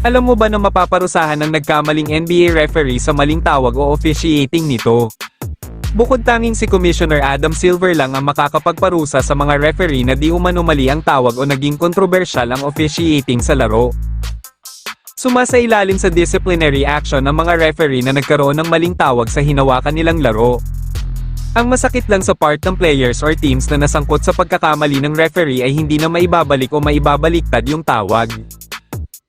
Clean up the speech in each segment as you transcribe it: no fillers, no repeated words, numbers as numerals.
Alam mo ba na mapaparusahan ng nagkamaling NBA referee sa maling tawag o officiating nito? Bukod tanging si Commissioner Adam Silver lang ang makakapagparusa sa mga referee na di umano mali ang tawag o naging kontrobersyal ang officiating sa laro. Sumasailalim sa disciplinary action ang mga referee na nagkaroon ng maling tawag sa hinawakan nilang laro. Ang masakit lang sa part ng players or teams na nasangkot sa pagkakamali ng referee ay hindi na maibabalik o maibabaliktad yung tawag.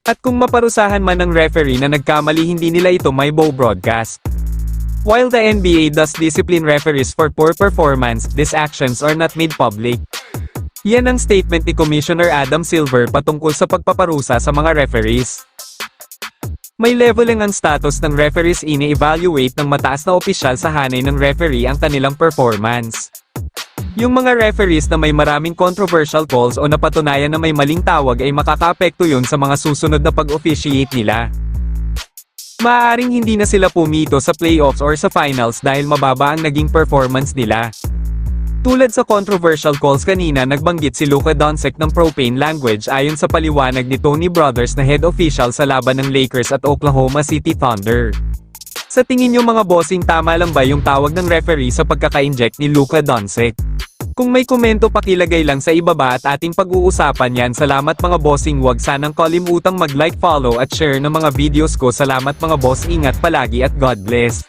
At kung maparusahan man ng referee na nagkamali, hindi nila ito may broadcast. While the NBA does discipline referees for poor performance, these actions are not made public. Yan ang statement ni Commissioner Adam Silver patungkol sa pagpaparusa sa mga referees. May leveling ang status ng referees, ini-evaluate ng mataas na opisyal sa hanay ng referee ang kanilang performance. Yung mga referees na may maraming controversial calls o napatunayan na may maling tawag ay makakaapekto yun sa mga susunod na pag-officiate nila. Maaaring hindi na sila pumito sa playoffs or sa finals dahil mababa ang naging performance nila. Tulad sa controversial calls kanina, nagbanggit si Luka Doncic ng profane language ayon sa paliwanag ni Tony Brothers na head official sa laban ng Lakers at Oklahoma City Thunder. Sa tingin niyo mga bossing, tama lang ba yung tawag ng referee sa pagkaka-inject ni Luka Doncic? Kung may komento, pakilagay lang sa ibaba at ating pag-uusapan yan. Salamat mga bossing, huwag sanang kalimutang mag-like, follow at share ng mga videos ko. Salamat mga boss, ingat palagi at God bless.